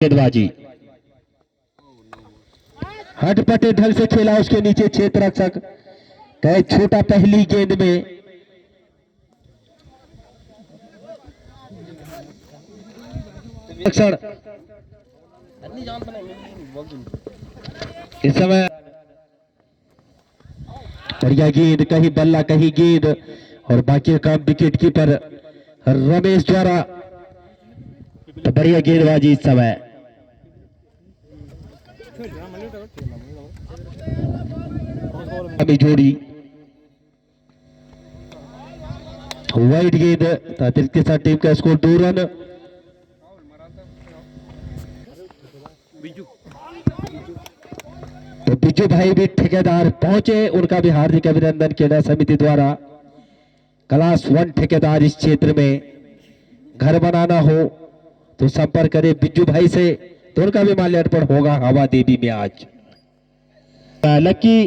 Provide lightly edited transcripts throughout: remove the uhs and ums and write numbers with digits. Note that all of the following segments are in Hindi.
गेंदबाजी हटपटे ढंग से खेला, उसके नीचे क्षेत्र रक्षक कहे छोटा पहली गेंद में इस समय बढ़िया गेंद, कहीं बल्ला कहीं गेंद, और बाकी काम विकेट कीपर रमेश द्वारा। तो बढ़िया गेंदबाजी इस समय अभी जोड़ी वाइड गेंद तातिल के साथ टीम का स्कोर 2 रन। तो बिजू भाई भी ठेकेदार पहुंचे, उनका भी हार्दिक अभिनंदन क्रीड़ा समिति द्वारा। क्लास 1 ठेकेदार इस क्षेत्र में घर बनाना हो तो संपर्क करें बिज्जू भाई से, तो उनका भी माल्यार्पण होगा हवा देवी में आज। लकी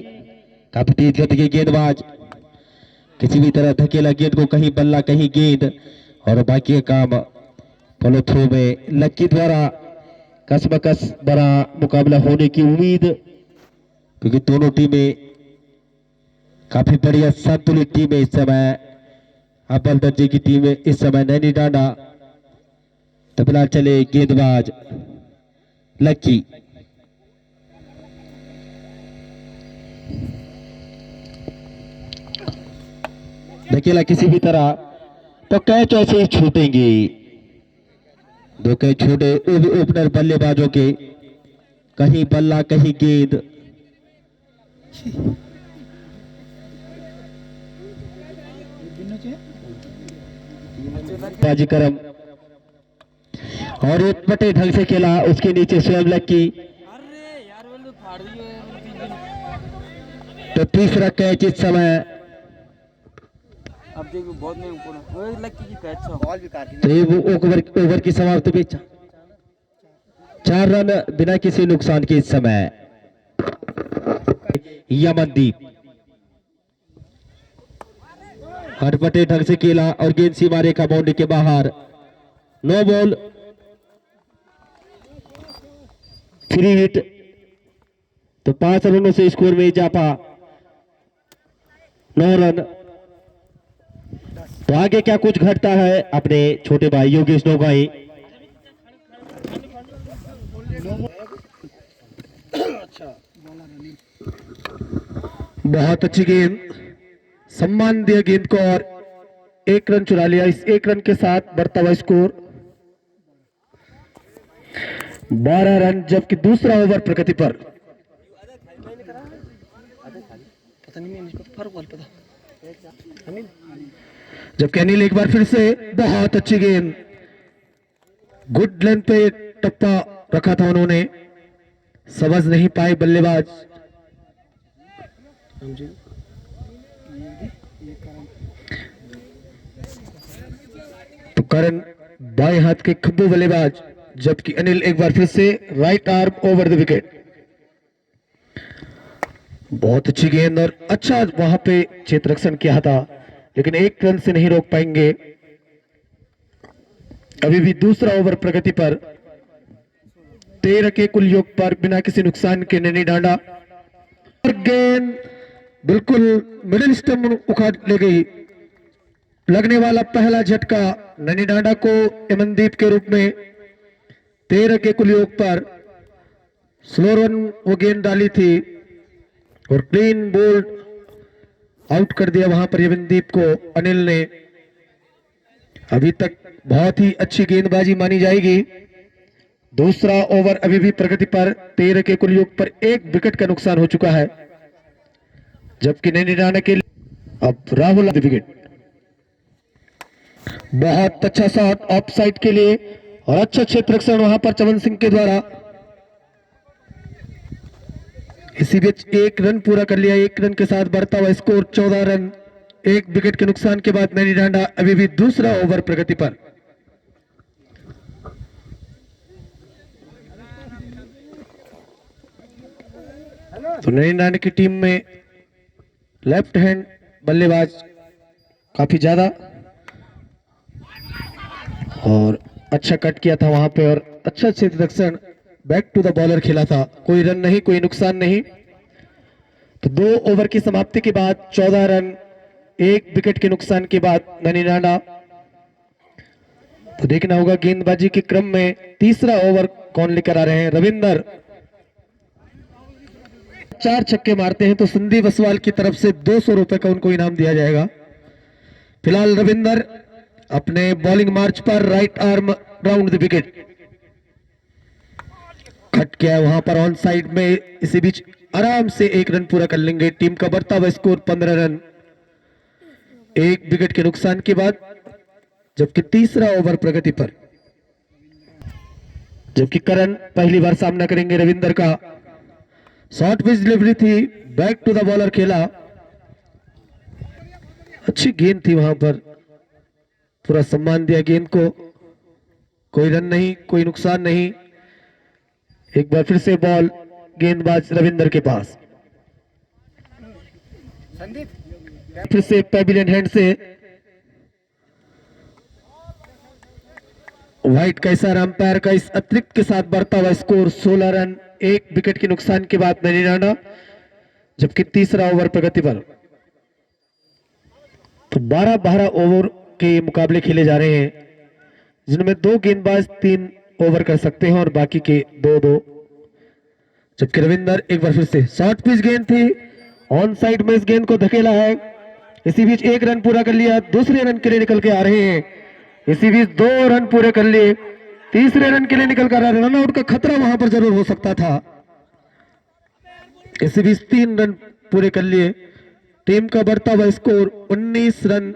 काफी तेज गति के गेंदबाज, किसी भी तरह धकेला गेंद को, कहीं बल्ला कहीं गेंद, और बाकी काम फॉलो थ्रो में लक्की द्वारा। कसमकस बड़ा मुकाबला होने की उम्मीद, क्योंकि दोनों टीमें काफी बढ़िया संतुलित टीम है इस समय। अव्वल दर्जे की टीम है इस समय नैनी डांडा। तबला चले गेंदबाज लक्की, धकेला किसी भी तरह, तो कैच ऐसे ही छूटेंगे। 2 कैच छूटे ओपनर बल्लेबाजों के, कहीं बल्ला कहीं गेंद। बाजीकरम और एक पटे ढंग से खेला, उसके नीचे स्वयं लक्की। तो तीसरा कैच इस समय। अब देखो बहुत में ऊपर लक्की की कैच बॉल भी काट तो ये वो ओवर की समाप्ति पे 4 रन बिना किसी नुकसान के इस समय। यमनदीप हटपटे ढंग से खेला और गेंद सीमा रेखा बाउंड्री के बाहर। 9 बॉल 3 हिट, तो 5 रनों से स्कोर में इजाफा, 9 रन। तो आगे क्या कुछ घटता है अपने छोटे भाई योगेश नोगाई। बहुत अच्छी गेंद, सम्मान दिया गेंद को और 1 रन चुरा लिया। इस 1 रन के साथ बढ़ता हुआ स्कोर 12 रन, जबकि दूसरा ओवर प्रगति पर। जबकि अनिल एक बार फिर से बहुत अच्छी गेंद, गुड लेंथ पे टप्पा रखा था उन्होंने, समझ नहीं पाए बल्लेबाज। तो करण बाएं हाथ के खब्बू बल्लेबाज, जबकि अनिल एक बार फिर से right arm over the wicket. बहुत अच्छी गेंद और अच्छा वहां पे क्षेत्र रक्षण किया था, लेकिन 1 रन से नहीं रोक पाएंगे। अभी भी दूसरा ओवर प्रगति पर, 13 के कुल योग पर बिना किसी नुकसान के नैनी डांडा। गेंद बिल्कुल मिडिल स्टंप उखाड़ ले गई। लगने वाला पहला झटका नैनी डांडा को यमनदीप के रूप में। 13 के कुल योग पर स्लो रन वो गेंद डाली थी और क्लीन बोल्ड आउट कर दिया वहां पर यमनदीप को अनिल ने। अभी तक बहुत ही अच्छी गेंदबाजी मानी जाएगी। दूसरा ओवर अभी भी प्रगति पर, 13 के कुल योग पर 1 विकेट का नुकसान हो चुका है, जबकि नैनी डांडा के लिए अब राहुल विकेट। बहुत अच्छा शॉट ऑफ साइड के लिए और अच्छा क्षेत्र रक्षण वहां पर चमन सिंह के द्वारा। इसी बीच 1 रन पूरा कर लिया। 1 रन के साथ बढ़ता हुआ स्कोर 14 रन। 1 विकेट के नुकसान के बाद नैनी डांडा अभी भी दूसरा ओवर प्रगति पर। तो नैनी डांडा की टीम में लेफ्ट हैंड बल्लेबाज काफी ज्यादा और अच्छा कट किया था वहां पे, और अच्छा क्षेत्र रक्षण, बैक टू द बॉलर खेला था, कोई रन नहीं, कोई नुकसान नहीं। तो 2 ओवर की समाप्ति के बाद 14 रन 1 विकेट के नुकसान के बाद ननी राणा। तो देखना होगा गेंदबाजी के क्रम में तीसरा ओवर कौन लेकर आ रहे हैं। रविंदर 4 छक्के मारते हैं तो संदीप असवाल की तरफ से 200 रुपए का उनको इनाम दिया जाएगा। फिलहाल रविंदर अपने बॉलिंग मार्च पर right arm round the wicket खट गया है वहां पर ऑन साइड में। इसी बीच आराम से 1 रन पूरा कर लेंगे। टीम का बढ़ता हुआ स्कोर 15 रन 1 विकेट के नुकसान के बाद, जबकि तीसरा ओवर प्रगति पर, जबकि करण पहली बार सामना करेंगे रविंदर का। शॉर्ट पिच डिलीवरी थी, बैक टू द बॉलर खेला, अच्छी गेंद थी वहां पर, पूरा सम्मान दिया गेंद को। कोई रन नहीं, कोई नुकसान नहीं। एक बार फिर से बॉल गेंदबाज रविंदर के पास, फिर से पेविलियन हैंड से व्हाइट का इशारा, अंपायर का इस अतिरिक्त के साथ बढ़ता हुआ स्कोर 16 रन 1 विकेट के नुकसान के बाद ननी राणा, जबकि तीसरा ओवर प्रगति पर। तो 12-12 ओवर के मुकाबले खेले जा रहे हैं, जिनमें 2 गेंदबाज 3 ओवर कर सकते हैं और बाकी के 2-2। जबकि रविंदर एक बार फिर से शॉर्ट पिच गेंद थी, ऑन साइड में इस गेंद को धकेला है। इसी बीच 1 रन पूरा कर लिया, दूसरे रन के लिए निकल के आ रहे हैं। इसी बीच 2 रन पूरे कर लिए, तीसरे रन के लिए निकल कर आ रहे। रन आउट का खतरा वहां पर जरूर हो सकता था। इसी बीच 3 रन पूरे कर लिए। टीम का बढ़ता हुआ स्कोर 19 रन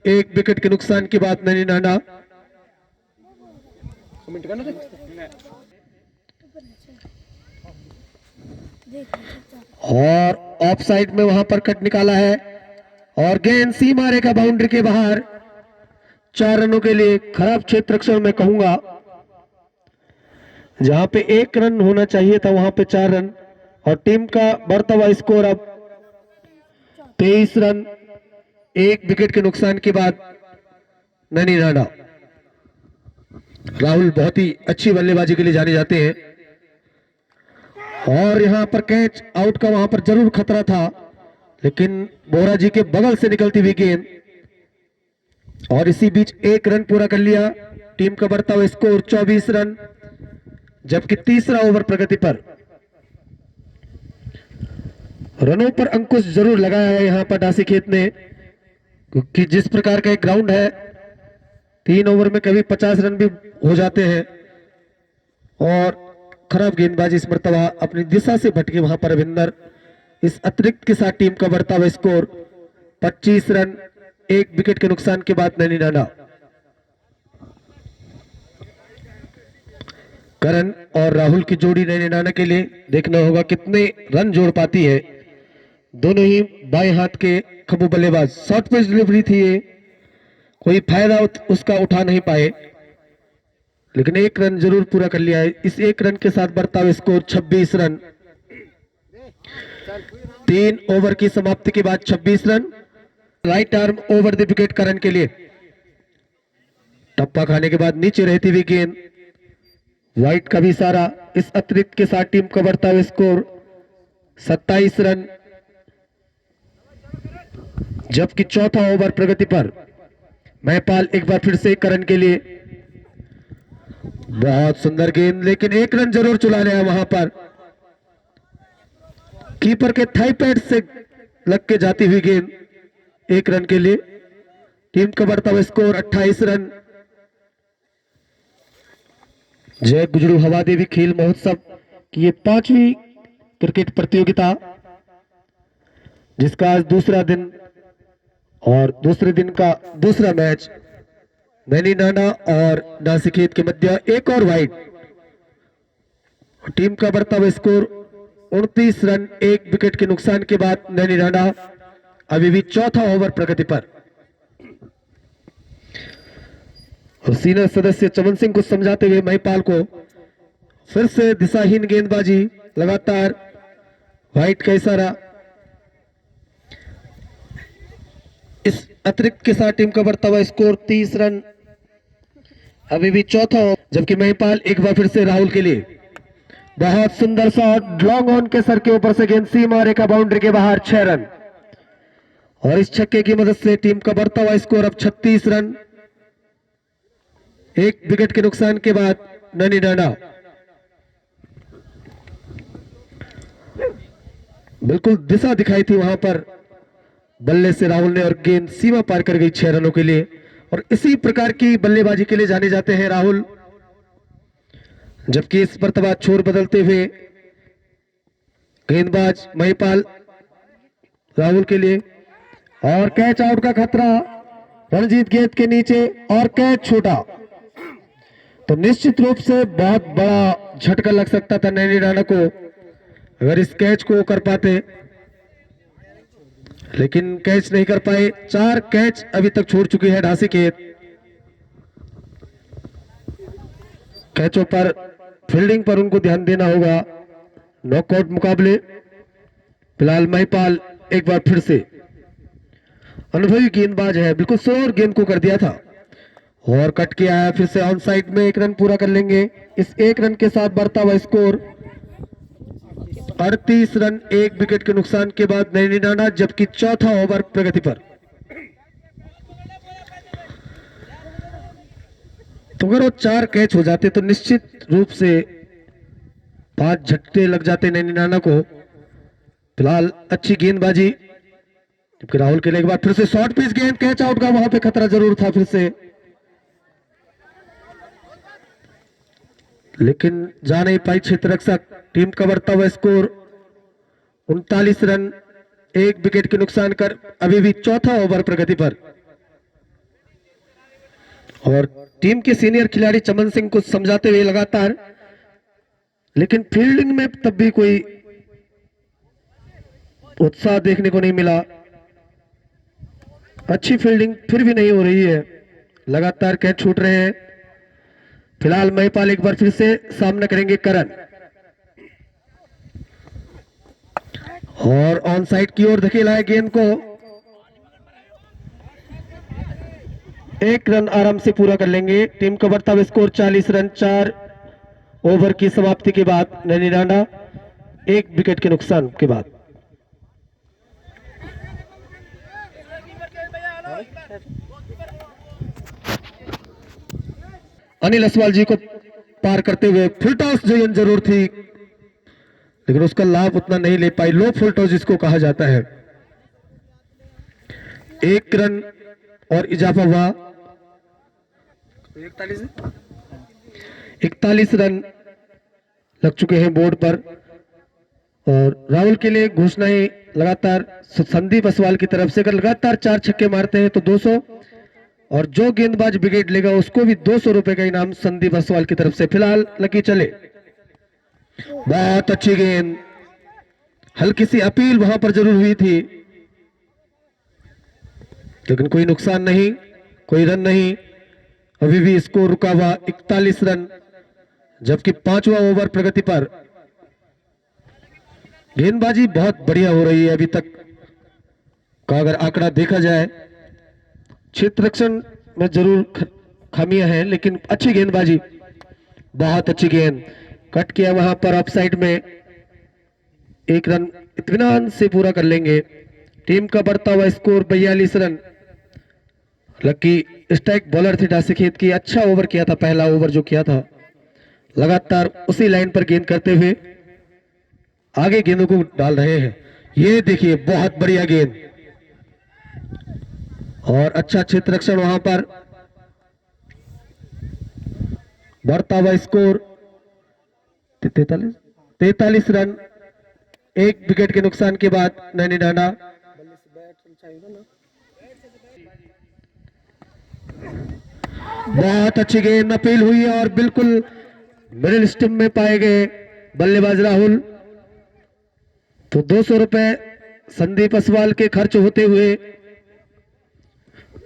1 विकेट के नुकसान के बाद ननी राणा। और ऑफ साइड में वहां पर कट निकाला है और गेंद सीमा रेखा बाउंड्री के बाहर। 4 रनों के लिए खराब क्षेत्र रक्षण मैं कहूंगा, जहां पे 1 रन होना चाहिए था वहां पे 4 रन। और टीम का बढ़ता हुआ स्कोर अब 23 रन 1 विकेट के नुकसान के बाद ननी राणा। राहुल बहुत ही अच्छी बल्लेबाजी के लिए जाने जाते हैं और यहां पर कैच आउट का वहां पर जरूर खतरा था, लेकिन बोरा जी के बगल से निकलती हुई गेंद। और इसी बीच 1 रन पूरा कर लिया। टीम का बढ़ता हुआ स्कोर 24 रन, जबकि तीसरा ओवर प्रगति पर। रनों पर अंकुश जरूर लगाया है यहां पर डासी खेत ने, क्योंकि जिस प्रकार का एक ग्राउंड है, 3 ओवर में कभी 50 रन भी हो जाते हैं। और खराब गेंदबाजी इस मर्तबा अपनी दिशा से भटके वहां पर रविंदर। इस अतिरिक्त के साथ टीम का बढ़ता हुआ स्कोर 25 रन 1 विकेट के नुकसान के बाद ननी राणा। करण और राहुल की जोड़ी ननी राणा के लिए देखना होगा कितने रन जोड़ पाती है। दोनों ही बाएं हाथ के खबू बल्लेबाज। शॉर्ट पिच डिलीवरी थी, ये कोई फायदा उसका उठा नहीं पाए, लेकिन 1 रन जरूर पूरा कर लिया है। इस 1 रन के साथ बढ़ता हुआ स्कोर 26 रन। 3 ओवर की समाप्ति के बाद 26 run. Right arm over the wicket Karan के लिए। टप्पा खाने के बाद नीचे रहती हुई गेंद, व्हाइट का भी इशारा। इस अतिरिक्त के साथ टीम का बढ़ता हुआ स्कोर 27 रन, जबकि चौथा ओवर प्रगति पर। महपाल एक बार फिर से करण के लिए। बहुत सुंदर गेंद, लेकिन 1 रन जरूर चुला लिया वहां पर। कीपर के थाई पैड से लग के जाती हुई गेंद 1 रन के लिए। टीम का बढ़ता हुआ स्कोर 28 रन। जय गुजरू हवा देवी खेल महोत्सव की ये 5वीं क्रिकेट प्रतियोगिता, जिसका आज दूसरा दिन और दूसरे दिन का दूसरा मैच नैनी नाना और नासिकेत के मध्य। 1 और वाइड। टीम का बढ़ता हुआ स्कोर 29 रन 1 विकेट के नुकसान के बाद नैनी नाना अभी भी चौथा ओवर प्रगति पर। और सीनियर सदस्य चमन सिंह को समझाते हुए महिपाल को फिर से दिशाहीन गेंदबाजी। लगातार व्हाइट का इशारा। इस अतिरिक्त के साथ टीम का बढ़ता हुआ स्कोर 30 रन अभी भी चौथा, जबकि महिपाल एक बार फिर से राहुल के लिए बहुत सुंदर शॉट, लॉन्ग ऑन के सर के ऊपर से गेंद सीमा रेखा बाउंड्री के बाहर, 6 रन। और इस छक्के की मदद से टीम का बढ़ता हुआ स्कोर अब 36 रन। एक विकेट के नुकसान के बाद नैनी डांडा बिल्कुल दिशा दिखाई थी वहां पर बल्ले से राहुल ने, और गेंद सीमा पार कर गई 6 रनों के लिए। और इसी प्रकार की बल्लेबाजी के लिए जाने जाते हैं राहुल। जबकि इस मर्तबा छोर बदलते हुए गेंदबाज महिपाल राहुल के लिए, और कैच आउट का खतरा, रणजीत गेंद के नीचे और कैच छूटा। तो निश्चित रूप से बहुत बड़ा झटका लग सकता था नैनी डांडा को अगर इस कैच को कर पाते, लेकिन कैच नहीं कर पाए। 4 कैच अभी तक छोड़ चुकी है ढासी खेत। कैचों पर, फील्डिंग पर उनको ध्यान देना होगा। नॉकआउट मुकाबले फिलहाल महिपाल एक बार फिर से अनुभवी गेंदबाज है, बिल्कुल शोर गेंद को कर दिया था और कट के आया फिर से ऑन साइड में। 1 रन पूरा कर लेंगे। इस 1 रन के साथ बढ़ता हुआ स्कोर 38 रन, 1 विकेट के नुकसान के बाद नैनी डांडा, जबकि चौथा ओवर प्रगति पर। तो अगर वो 4 कैच हो जाते तो निश्चित रूप से 5 झटके लग जाते नैनी डांडा को। फिलहाल अच्छी गेंदबाजी, जबकि राहुल के लिए एक बार फिर से शॉर्ट पिच गेंद, कैच आउट का वहां पे खतरा जरूर था फिर से, लेकिन जा नहीं पाई क्षेत्र रक्षक। टीम का बढ़ता हुआ स्कोर 39 रन, 1 विकेट के नुकसान कर अभी भी चौथा ओवर प्रगति पर। और टीम के सीनियर खिलाड़ी चमन सिंह को समझाते हुए लगातार, लेकिन फील्डिंग में तब भी कोई उत्साह देखने को नहीं मिला। अच्छी फील्डिंग फिर भी नहीं हो रही है, लगातार कैच छूट रहे हैं। फिलहाल महिपाल एक बार फिर से सामना करेंगे करण, और ऑन साइड की ओर धकेला है गेंद को। 1 रन आराम से पूरा कर लेंगे। टीम का बढ़ता हुआ स्कोर 40 रन, 4 ओवर की समाप्ति के बाद नैनी डांडा 1 विकेट के नुकसान के बाद। अनिल असवाल जी को पार करते हुए फुल टॉस जरूर थी, लेकिन उसका लाभ उतना नहीं ले पाई। लो फुल टॉस जिसको कहा जाता है। 1 रन और इजाफा हुआ, 41 रन लग चुके हैं बोर्ड पर। और राहुल के लिए घोषणाएं लगातार संदीप असवाल की तरफ से, अगर लगातार 4 छक्के मारते हैं तो 200, और जो गेंदबाज विकेट लेगा उसको भी 200 रुपए का इनाम संदीप असवाल की तरफ से। फिलहाल लकी चले, बहुत अच्छी गेंद, हल्की सी अपील वहां पर जरूर हुई थी, लेकिन कोई नुकसान नहीं, कोई रन नहीं। अभी भी स्कोर रुका हुआ 41 रन, जबकि 5वां ओवर प्रगति पर। गेंदबाजी बहुत बढ़िया हो रही है अभी तक का अगर आंकड़ा देखा जाए। क्षेत्र रक्षण में जरूर खामियां हैं, लेकिन अच्छी गेंदबाजी, बहुत अच्छी गेंद, कट किया वहां पर ऑफ साइड में। 1 रन इत्मीनान से पूरा कर लेंगे। टीम का बढ़ता हुआ score 42 run. Lucky strike bowler थे ढासी खेत की, अच्छा ओवर किया था, पहला ओवर जो किया था। लगातार उसी लाइन पर गेंद करते हुए आगे गेंदों को डाल रहे हैं। ये देखिए बहुत बढ़िया गेंद, और अच्छा क्षेत्र रक्षण वहां पर। बढ़ता हुआ स्कोर 43 रन, 1 विकेट के नुकसान के बाद नैनी डांडा। बहुत अच्छी गेंद, अपील हुई और बिल्कुल मिडिल स्टंप में पाए गए बल्लेबाज राहुल। तो 200 रुपए संदीप असवाल के खर्च होते हुए,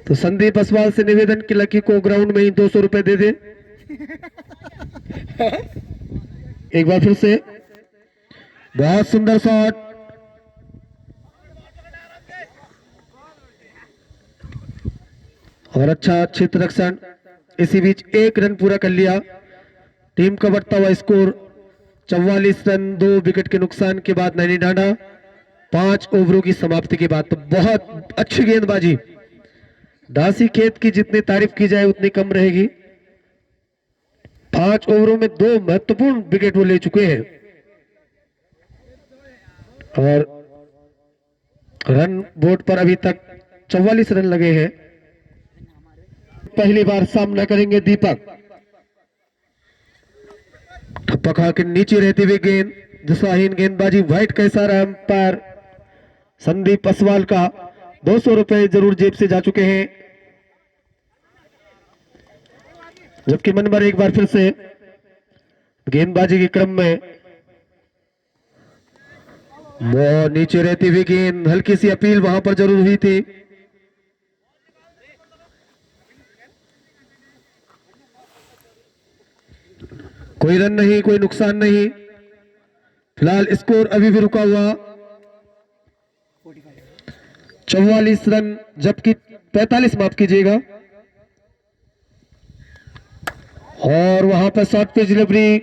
तो संदीप असवाल से निवेदन कि लकी को ग्राउंड में ही 200 रुपए दे दे। एक बार फिर से बहुत सुंदर शॉट, और अच्छा क्षेत्र रक्षण। इसी बीच एक रन पूरा कर लिया। टीम का बढ़ता हुआ स्कोर 44 रन 2 विकेट के नुकसान के बाद नैनी डांडा 5 ओवरों की समाप्ति के बाद। तो बहुत अच्छी गेंदबाजी। दासी खेत की जितनी तारीफ की जाए उतनी कम रहेगी। 5 ओवरों में 2 महत्वपूर्ण विकेट वो ले चुके हैं और रन बोर्ड पर अभी तक 44 रन लगे हैं। पहली बार सामना करेंगे दीपक। ठप्पा खा के नीचे रहती हुई गेंद, दिशाहीन गेंदबाजी। व्हाइट कैसा रहा अंपायर संदीप असवाल का। 200 रुपए जरूर जेब से जा चुके हैं। जबकि मनबर एक बार फिर से गेंदबाजी के क्रम में वो नीचे रहती हुई गेंद, हल्की सी अपील वहां पर जरूर हुई थी। कोई रन नहीं, कोई नुकसान नहीं। फिलहाल स्कोर अभी भी रुका हुआ 44 रन, जबकि 45 माफ कीजिएगा। और वहां पर short pitch delivery,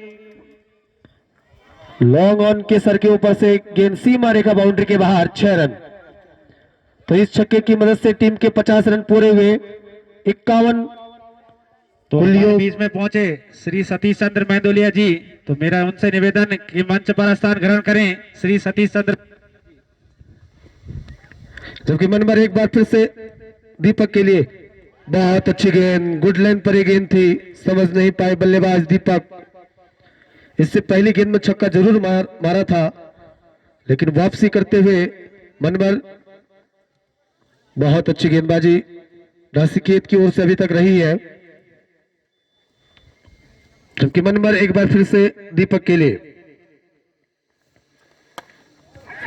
long on के सर के ऊपर से गेंद सीमा रेखा बाउंड्री के बाहर। 6 रन। तो इस छक्के की मदद से टीम के 50 रन पूरे हुए। 51 तो हमारे बीच में पहुंचे श्री सतीश चंद्र मेहदोलिया जी, तो मेरा उनसे निवेदन कि मंच पर स्थान ग्रहण करें श्री सतीश चंद्र। जबकि मनबर एक बार फिर से दीपक के लिए बहुत अच्छी गेंद, गुड लाइन पर ये गेंद थी, समझ नहीं पाए बल्लेबाज दीपक। इससे पहली गेंद में छक्का जरूर मारा था, लेकिन वापसी करते हुए मनबर बहुत अच्छी गेंदबाजी राशिकेत की ओर से अभी तक रही है। जबकि मनबर एक बार फिर से दीपक के लिए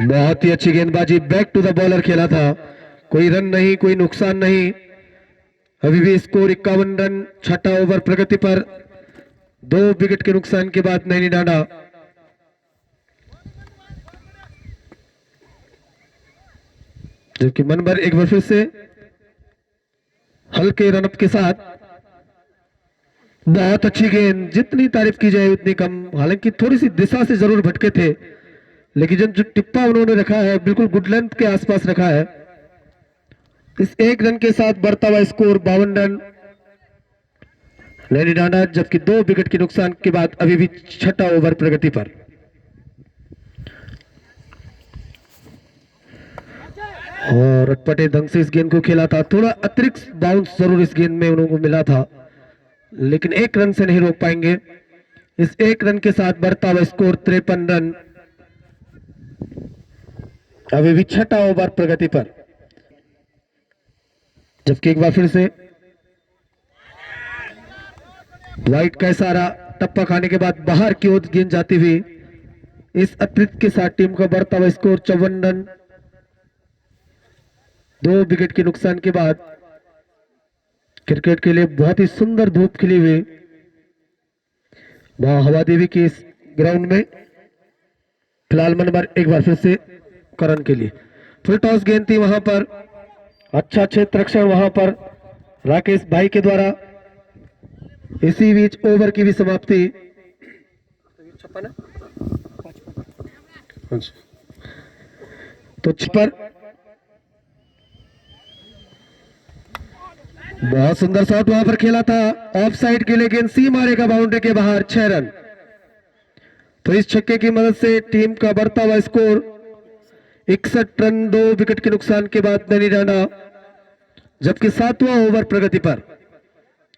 बहुत ही अच्छी गेंदबाजी, बैक टू द बॉलर खेला था। कोई रन नहीं, कोई नुकसान नहीं। अभी भी स्कोर 51 रन। छठा ओवर प्रगति पर। 2 विकेट के नुकसान के बाद नैनी डांडा जबकि मनबर एक बार फिर से हल्के रनअप के साथ। बहुत अच्छी गेंद, जितनी तारीफ की जाए उतनी कम। हालांकि थोड़ी सी दिशा से जरूर भटके थे, लेकिन जो टिप्पा उन्होंने रखा है बिल्कुल गुड लेंथ के आसपास रखा है। इस 1 रन के साथ बढ़ता हुआ स्कोर 52 रन नैनी डांडा, जबकि 2 विकेट के नुकसान के बाद अभी भी छठा ओवर प्रगति पर। और अटपटे ढंग से इस गेंद को खेला था। थोड़ा अतिरिक्त बाउंस जरूर इस गेंद में उन्होंने मिला था, लेकिन 1 रन से नहीं रोक पाएंगे। इस 1 रन के साथ बढ़ता हुआ स्कोर 53 रन। अभी भी छठा ओवर प्रगति पर। जबकि एक बार फिर से व्हाइट का इशारा, टप्पा खाने के बाद बाहर की ओर गेंद जाती हुई। इस अतिरिक्त के साथ टीम का बढ़ता हुआ स्कोर 54 रन। 2 विकेट के नुकसान के बाद क्रिकेट के लिए बहुत ही सुंदर धूप खिली हुई वहां हवा देवी के इस ग्राउंड में। फिलहाल मनबर एक बार फिर से करण के लिए फुल टॉस गेंद थी वहां पर। अच्छा क्षेत्र रक्षण वहां पर राकेश भाई के द्वारा। इसी बीच ओवर की भी समाप्ति। तो पर बहुत सुंदर शॉट वहां पर खेला था, ऑफ साइड के लिए गेंद सी मारेगा बाउंड्री के बाहर। 6 रन। तो इस छक्के की मदद से टीम का बढ़ता हुआ स्कोर 61 रन। 2 विकेट के नुकसान के बाद नैनी डांडा, जबकि 7वां ओवर प्रगति पर।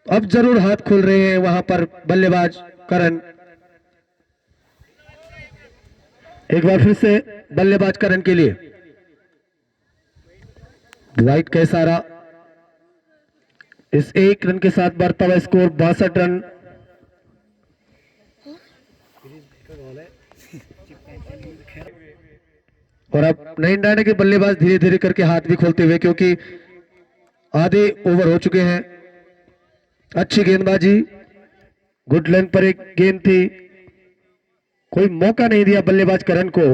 अब जरूर हाथ खोल रहे हैं वहां पर बल्लेबाज करण। एक बार फिर से बल्लेबाज करण के लिए व्हाइट का इशारा। इस 1 रन के साथ बढ़ता हुआ स्कोर 62 रन। और अब नैनी डांडा के बल्लेबाज धीरे धीरे करके हाथ भी खोलते हुए, क्योंकि आधे ओवर हो चुके हैं। अच्छी गेंदबाजी, गुड लेंथ पर एक गेंद थी। कोई मौका नहीं दिया बल्लेबाज करण को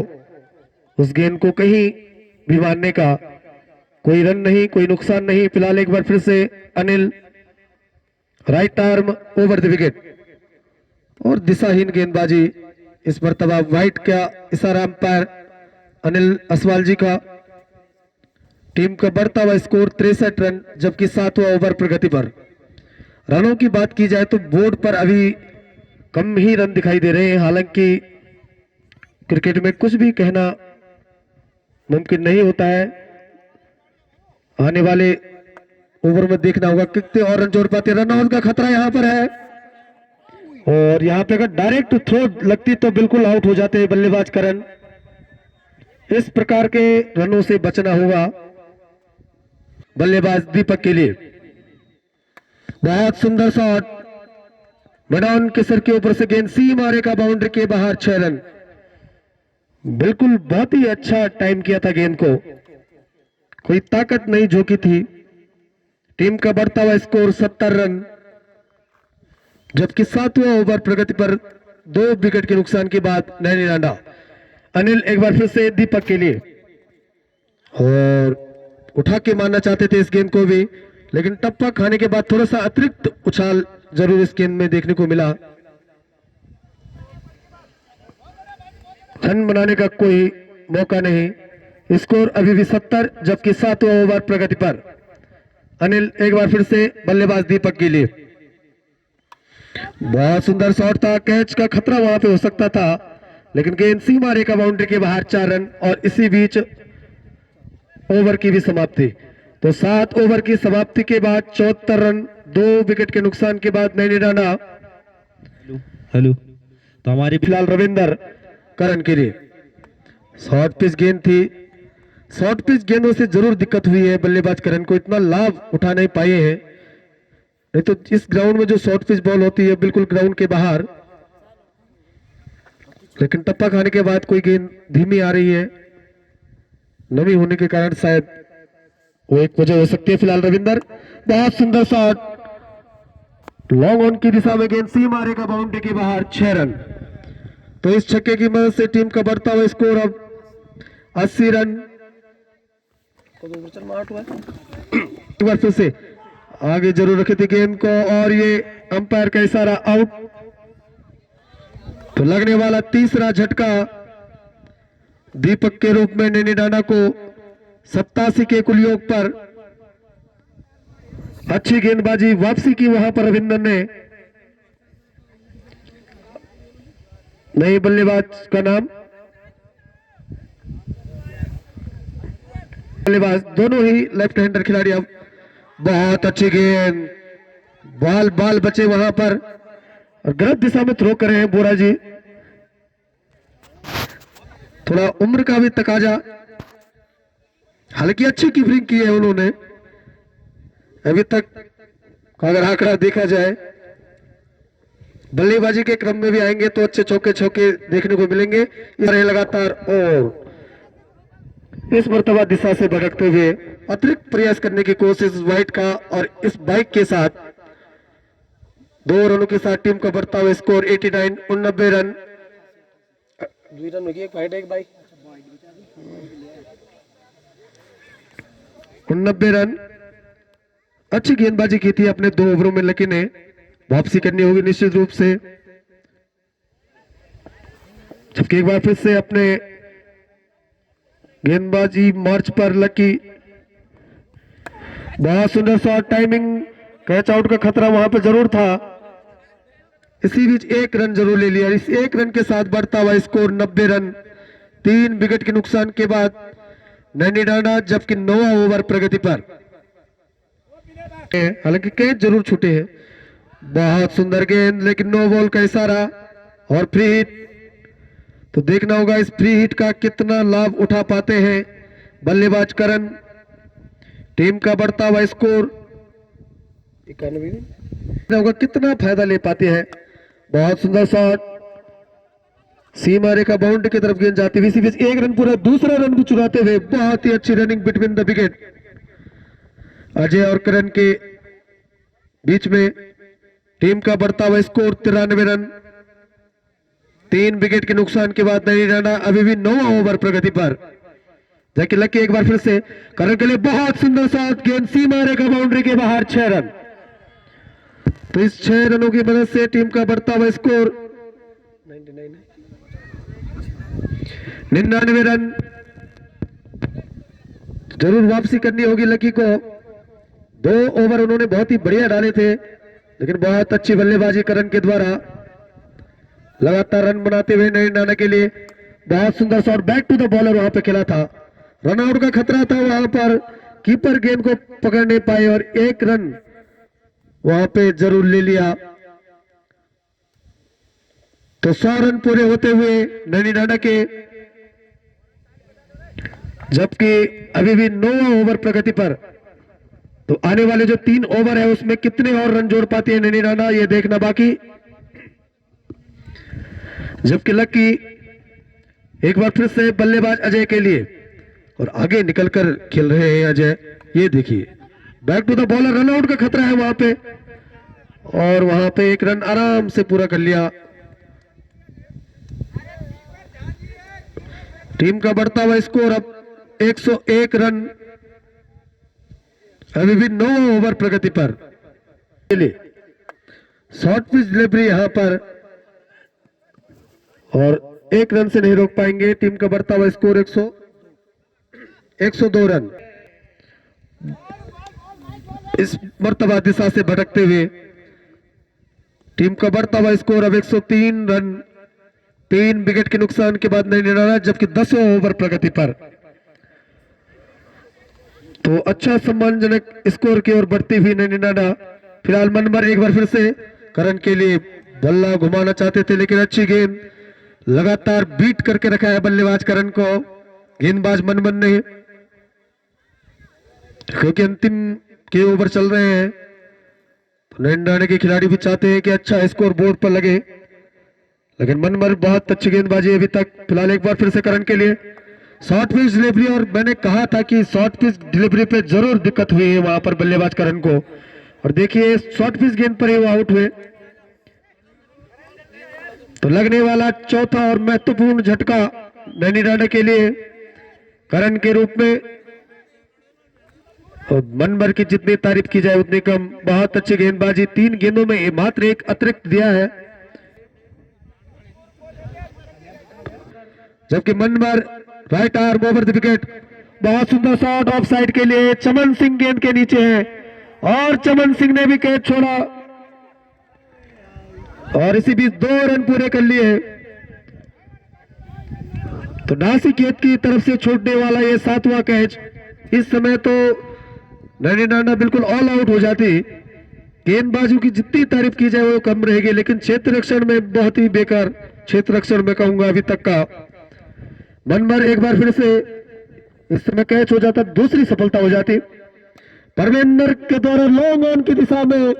उस गेंद को कहीं भी मारने का। कोई रन नहीं, कोई नुकसान नहीं। फिलहाल एक बार फिर से Anil right arm over the wicket और दिशाहीन गेंदबाजी। इस मर्तबा वाइट का इशारा अंपायर अनिल असवाल जी का। टीम का बढ़ता हुआ स्कोर 63 रन, जबकि 7वां ओवर प्रगति पर। रनों की बात की जाए तो बोर्ड पर अभी कम ही रन दिखाई दे रहे हैं। हालांकि क्रिकेट में कुछ भी कहना मुमकिन नहीं होता है। आने वाले ओवर में देखना होगा कितने और रन जोड़ पाते हैं। रन आउट का खतरा यहां पर है और यहां पे अगर डायरेक्ट थ्रो लगती तो बिल्कुल आउट हो जाते बल्लेबाज करण। इस प्रकार के रनों से बचना होगा बल्लेबाज दीपक के लिए। बहुत सुंदर शॉट, मैदान के सर के ऊपर से गेंद सी मारे का बाउंड्री के बाहर 6 रन। बिल्कुल बहुत ही अच्छा टाइम किया था गेंद को, कोई ताकत नहीं झोंकी थी। टीम का बढ़ता हुआ स्कोर 70 रन, जबकि 7वां ओवर प्रगति पर 2 विकेट के नुकसान के बाद नैनी रांडा। अनिल एक बार फिर से दीपक के लिए और उठा के मारना चाहते थे इस गेंद को भी, लेकिन टप्पा खाने के बाद थोड़ा सा अतिरिक्त उछाल जरूर इस गेंद में देखने को मिला। रन बनाने का कोई मौका नहीं। स्कोर अभी भी 70, जबकि 7वां ओवर प्रगति पर। अनिल एक बार फिर से बल्लेबाज दीपक के लिए। बहुत सुंदर शॉट था, कैच का खतरा वहां पे हो सकता था, लेकिन गेंद सीमा रेखा बाउंड्री के बाहर 4 रन और इसी बीच ओवर की भी समाप्ति। तो 7 ओवर की समाप्ति के बाद 74 रन, 2 विकेट के नुकसान के बाद नैनी राणा। हेलो, तो हमारी फिलहाल रविंदर करण के लिए। शॉर्ट पिच गेंद थी, शॉर्ट पिच गेंदों से जरूर दिक्कत हुई है बल्लेबाज करण को, इतना लाभ उठा नहीं पाए हैं। नहीं तो इस ग्राउंड में जो शॉर्ट पिच बॉल होती है बिल्कुल ग्राउंड के बाहर, लेकिन टप्पा खाने के बाद कोई गेंद धीमी आ रही है, नमी होने के कारण शायद वो एक वजह हो सकती है। फिलहाल रविंदर, बहुत सुंदर शॉट, लॉन्ग ऑन की दिशा में गेंद सी मारेगा बाउंड्री के बाहर 6 रन। तो इस छक्के की मदद से टीम का बढ़ता हुआ स्कोर अब 80 रन। एक बार फिर से आगे जरूर रखे थे गेंद को और ये अंपायर का इशारा आउट। तो लगने वाला तीसरा झटका दीपक के रूप में नैनी राणा को 87 के कुल योग पर। अच्छी गेंदबाजी वापसी की वहां पर रविंदर ने। नई बल्लेबाज का नाम, बल्लेबाज दोनों ही लेफ्ट हैंडर खिलाड़ी। अब बहुत अच्छी गेंद, बाल बचे वहां पर और गलत दिशा में थ्रो कर रहे हैं बोरा जी। थोड़ा उम्र का भी तकाजा, हालांकि अच्छी कीपिंग की है उन्होंने अभी तक अगर आंकड़ा देखा जाए। बल्लेबाजी के क्रम में भी आएंगे तो अच्छे चौके देखने को मिलेंगे लगातार। और इस मर्तबा दिशा से भटकते हुए अतिरिक्त प्रयास करने की कोशिश वाइट का, और इस बाइक के साथ 2 रनों के साथ टीम का बढ़ता हुआ स्कोर 89, 89 रन। 2 रन हो गई, एक वाइट एक बाइक, 89 रन। अच्छी गेंदबाजी की थी अपने 2 ओवरों में, लेकिन ने वापसी करनी होगी निश्चित रूप से। जबकि एक बार फिर से अपने गेंदबाजी मार्च पर लकी। बहुत सुंदर शॉट, टाइमिंग, कैच आउट का खतरा वहां पर जरूर था। इसी बीच 1 रन जरूर ले लिया। इस 1 रन के साथ बढ़ता हुआ स्कोर 90 रन, 3 विकेट के नुकसान के बाद नैनी राणा, जबकि 9वां ओवर प्रगति पर। हालांकि कैच जरूर छूटे हैं। बहुत सुंदर गेंद, लेकिन नो बॉल का इशारा और फ्री हिट। तो देखना होगा इस फ्री हिट का कितना लाभ उठा पाते हैं बल्लेबाज करण। टीम का बढ़ता हुआ स्कोर 91 होगा, कितना फायदा ले पाते हैं। बहुत सुंदर शॉट, सीमा रेखा बाउंड्री की तरफ गेंद जाती हुई इसी बीच 1 रन पूरा, दूसरा रन भी चुराते हुए। बहुत ही अच्छी running between the wicket Ajay और करण के बीच में। टीम का बढ़ता हुआ स्कोर 93 रन, 3 विकेट के नुकसान के बाद नैनी राणा अभी भी 9वां ओवर प्रगति पर। जबकि लकी एक बार फिर से करण के लिए बहुत सुंदर शॉट, गेंद सीमा रेखा बाउंड्री के बाहर 6 रन। तो इस 6 रनों की मदद से टीम का बढ़ता हुआ स्कोर 99 रन। जरूर वापसी करनी होगी लकी को। 2 ओवर उन्होंने बहुत ही बढ़िया डाले थे, लेकिन बहुत अच्छी बल्लेबाजी करण के द्वारा लगातार रन बनाते हुए नई नाना के लिए बहुत सुंदर shot back to the bowler वहां पे खेला था। रन आउट का खतरा था वहां पर, कीपर गेंद को पकड़ नहीं पाए और 1 रन वहां पे जरूर ले लिया। तो 100 रन पूरे होते हुए नैनी नाना के, जबकि अभी भी 9 ओवर प्रगति पर। तो आने वाले जो 3 ओवर है उसमें कितने और रन जोड़ पाती है नैनी नाना, ये देखना बाकी। जबकि लकी एक बार फिर से बल्लेबाज अजय के लिए, और आगे निकलकर खेल रहे हैं अजय। ये देखिए back to the bowler, run out का खतरा है वहां पे, और वहां पे 1 रन आराम से पूरा कर लिया। टीम का बढ़ता हुआ स्कोर अब 101 रन, अभी भी 9 ओवर प्रगति पर। शॉर्ट पिच डिलीवरी यहां पर, और 1 रन से नहीं रोक पाएंगे। टीम का बढ़ता हुआ स्कोर 102 रन। इस मर्तबा दिशा से भटकते हुए टीम का बढ़ता हुआ स्कोर अब 103 रन। 3 विकेट के नुकसान के बाद नैनी नाना जबकि 10वें ओवर प्रगति पर। तो अच्छा सम्मानजनक स्कोर की ओर बढ़ती हुई नैनी नाना। फिलहाल मनमर एक बार फिर से करण के लिए बल्ला घुमाना चाहते थे, लेकिन अच्छी गेंद लगातार बीट करके रखा है बल्लेबाज करण को, गेंदबाज मनमन ने, क्योंकि अंतिम के ओवर चल रहे हैं। तो नैनी नाना के खिलाड़ी भी चाहते हैं कि अच्छा स्कोर बोर्ड पर लगे, लेकिन मनमर बहुत अच्छी गेंदबाजी अभी तक। फिलहाल एक बार फिर से करण के लिए शॉर्ट पिच डिलीवरी, और मैंने कहा था कि शॉर्ट पिच डिलीवरी पे जरूर दिक्कत हुई है वहां पर बल्लेबाज करण को, और देखिए शॉर्ट पिच गेंद पर ही वो आउट हुए। तो लगने वाला चौथा और महत्वपूर्ण झटका नैनी नाना के लिए करण के रूप में। और मनमर की जितनी तारीफ की जाए उतनी कम। बहुत अच्छी गेंदबाजी, 3 गेंदों में मात्र 1 अतिरिक्त दिया है, जबकि मनमर right arm over the wicket. बहुत सुंदर शॉट ऑफ साइड के लिए, चमन सिंह गेंद के नीचे है, और चमन सिंह ने विकेट छोड़ा, और इसी बीच 2 रन पूरे कर लिए। तो नासिकेत की तरफ से छूटने वाला ये 7वां कैच। इस समय तो नैनी नाना बिल्कुल ऑल आउट हो जाती। गेंदबाजों की जितनी तारीफ की जाए वो कम रहेगी, लेकिन क्षेत्र रक्षण में बहुत ही बेकार क्षेत्र रक्षण में कहूंगा अभी तक का। मनमर एक बार फिर से इस समय कैच हो जाता, दूसरी सफलता हो जाती। परमेंद्र के द्वारा लॉन्ग ऑन की दिशा में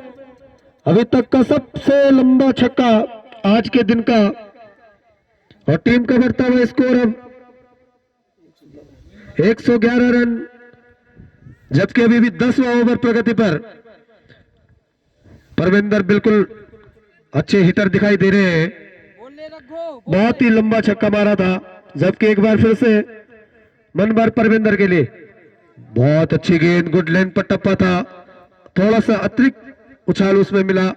अभी तक का सबसे लंबा छक्का आज के दिन का, और टीम का बढ़ता हुआ स्कोर अब 111 रन, जबकि अभी भी 10वां ओवर प्रगति पर। परमेंद्र बिल्कुल अच्छे हिटर दिखाई दे रहे हैं, बहुत ही लंबा छक्का मारा था। जबकि एक बार फिर से मनमर परमेंद्र के लिए बहुत अच्छी गेंद, गुड लेंथ पर टप्पा था, थोड़ा सा अतिरिक्त उछाल उसमें मिला,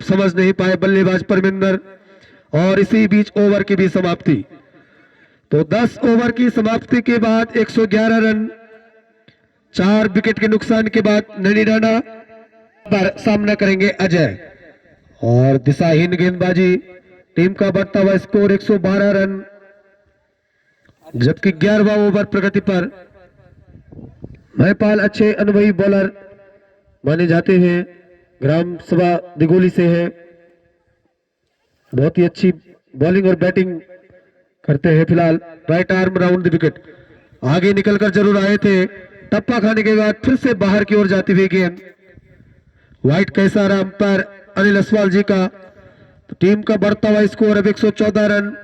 समझ नहीं पाए बल्लेबाज परमेंद्र, और इसी बीच ओवर की भी समाप्ति। तो 10 ओवर की समाप्ति के बाद 111 रन, 4 विकेट के नुकसान के बाद नैनी नाना पर सामना करेंगे अजय। और दिशाहीन गेंदबाजी, टीम का बढ़ता हुआ स्कोर 112 रन, जबकि 11वां ओवर प्रगति पर। महिपाल अच्छे अनुभवी बॉलर माने जाते हैं, ग्राम सभा दिगोली से है, बहुत ही अच्छी बॉलिंग और बैटिंग करते हैं। फिलहाल right arm round the wicket, आगे निकलकर जरूर आए थे, टप्पा खाने के बाद फिर से बाहर की ओर जाती हुई गेंद। व्हाइट कैसा राम पर अनिल असवाल जी का। तो टीम का बढ़ता हुआ स्कोर अब 114 रन,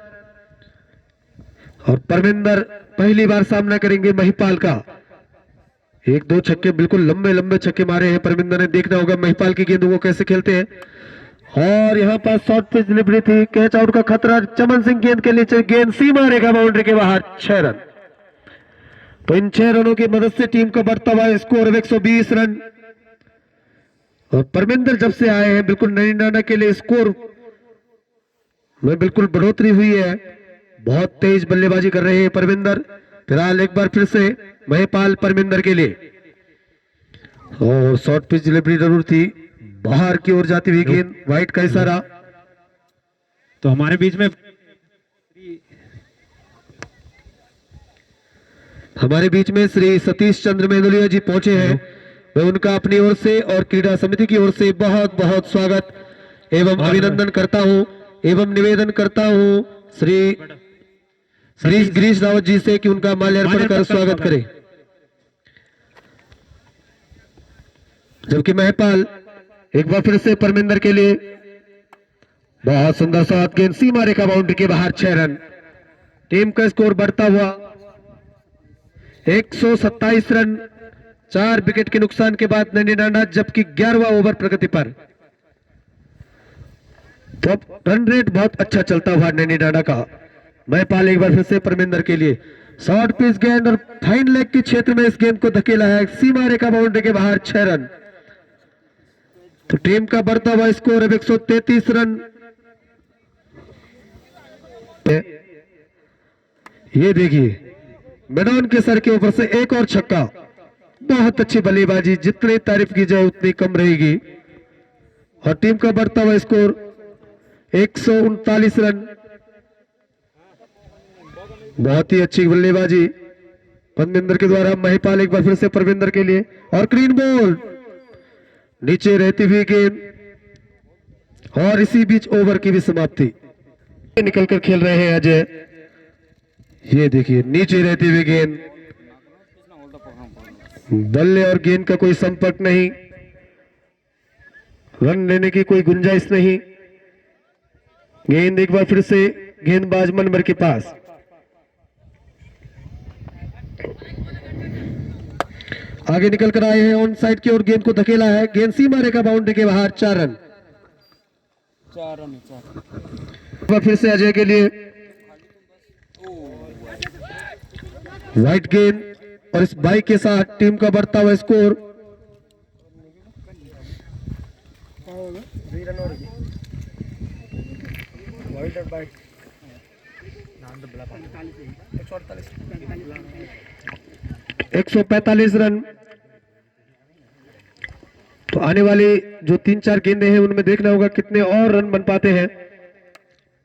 और परमेंद्र पहली बार सामना करेंगे महिपाल का। 1-2 छक्के, बिल्कुल लंबे लंबे छक्के मारे हैं परमेंद्र ने, देखना होगा महिपाल की गेंदों को कैसे खेलते हैं। और यहां पर शॉर्ट पिच डिलीवरी थी, कैच आउट का खतरा, चमन सिंह गेंद के नीचे, गेंद सीमा रेखा बाउंड्री के बाहर, 6 रन। तो इन 6 रनों की मदद से टीम का बढ़ता हुआ स्कोर 120 रन, और परमिंदर जब से आए हैं बिल्कुल नैनी नाना के लिए स्कोर में बिल्कुल बढ़ोतरी हुई है। बहुत तेज बल्लेबाजी कर रहे हैं परमिंदर। फिलहाल एक बार फिर से महिपाल परमिंदर के लिए, और शॉर्ट पिच डिलीवरी जरूर थी, बाहर की ओर जाती हुई गेंद, वाइट का इशारा। तो हमारे बीच में श्री सतीश चंद्र मेंदोलिया जी पहुंचे हैं। मैं उनका अपनी ओर से और क्रीडा समिति की ओर से बहुत बहुत स्वागत एवं अभिनंदन करता हूं एवं निवेदन करता हूं श्री गिरीश रावत जी से कि उनका माल्यार्पण कर स्वागत करें। जबकि महिपाल एक बार फिर से परमिंदर के लिए, बहुत सुंदर शॉट, गेंद सीमा रेखा बाउंड्री के बाहर, 6 रन। टीम का स्कोर बढ़ता हुआ 127 रन, 4 विकेट के नुकसान के बाद नैनी नाना जबकि 11वां ओवर प्रगति पर। तो अब रन रेट बहुत अच्छा चलता हुआ नैनी नाना का। महिपाल एक बार फिर से परमिंदर के लिए, शॉर्ट पिच गेंद और फाइन लेग के क्षेत्र में इस गेंद को धकेला है, सीमा रेखा बाउंड्री के बाहर, 6 रन। तो टीम का बढ़ता हुआ स्कोर अब 133 रन। ये देखिए मैदान के सर के ऊपर से एक और छक्का, बहुत अच्छी बल्लेबाजी, जितनी तारीफ की जाए उतनी कम रहेगी। और टीम का बढ़ता हुआ स्कोर 139 रन। बहुत ही अच्छी बल्लेबाजी परमिंदर के द्वारा। महिपाल एक बार फिर से परमिंदर के लिए, और क्लीन बॉल, नीचे रहती हुई गेंद, और इसी बीच ओवर की भी समाप्ति। निकलकर खेल रहे हैं अजय। ये देखिए नीचे रहती हुई गेंद, बल्ले और गेंद का कोई संपर्क नहीं, रन लेने की कोई गुंजाइश नहीं। गेंद एक बार फिर से गेंदबाज मनबर के पास। आगे निकल कर आए हैं ऑन साइड की ओर, गेंद को धकेला है, गेंद सीमा रेखा बाउंड्री के बाहर, 4 रन। 4 रन। एक बार फिर से अजय के लिए वाइट गेंद, और इस बाइक के साथ टीम का बढ़ता हुआ स्कोर 145 रन। तो आने वाली जो 3-4 गेंदें हैं उनमें देखना होगा कितने और रन बन पाते हैं।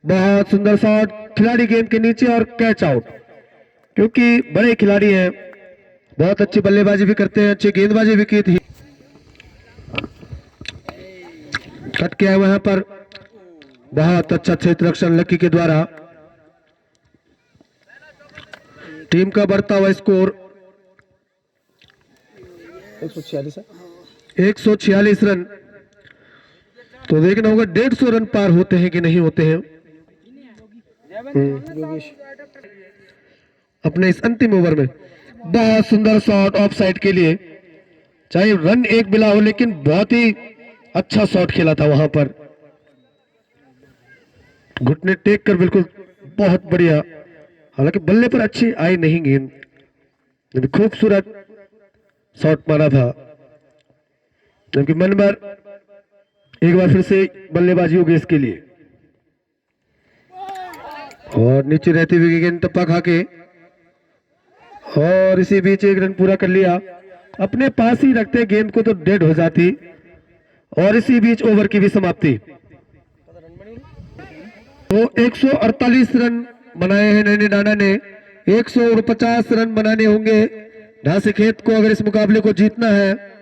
बहुत सुंदर शॉट, खिलाड़ी गेंद के नीचे और कैच आउट, क्योंकि बड़े खिलाड़ी हैं, बहुत अच्छी बल्लेबाजी भी करते हैं, अच्छी गेंदबाजी भी की थी। कट किया वहां पर, बहुत अच्छा क्षेत्र रक्षण लकी के द्वारा। टीम का बढ़ता हुआ स्कोर 146 रन। तो देखना होगा 150 रन पार होते हैं कि नहीं होते हैं अपने इस अंतिम ओवर में। बहुत सुंदर शॉट ऑफ साइड के लिए, चाहे रन एक मिला हो, लेकिन बहुत ही अच्छा शॉट खेला था वहां पर, घुटने टेक कर बिल्कुल बहुत बढ़िया। हालांकि बल्ले पर अच्छी आई नहीं गेंद, खूबसूरत शॉट मारा था। जबकि मनबर एक बार फिर से बल्लेबाजी होगी इसके लिए, और नीचे रहती हुई गेंद टप्पा खा के, और इसी बीच 1 रन पूरा कर लिया। अपने पास ही रखते गेंद को तो डेड हो जाती, और इसी बीच ओवर की भी समाप्ति। तो 148 रन बनाए हैं नैनी नाना ने, 150 रन बनाने होंगे ढांसी खेत को अगर इस मुकाबले को जीतना है।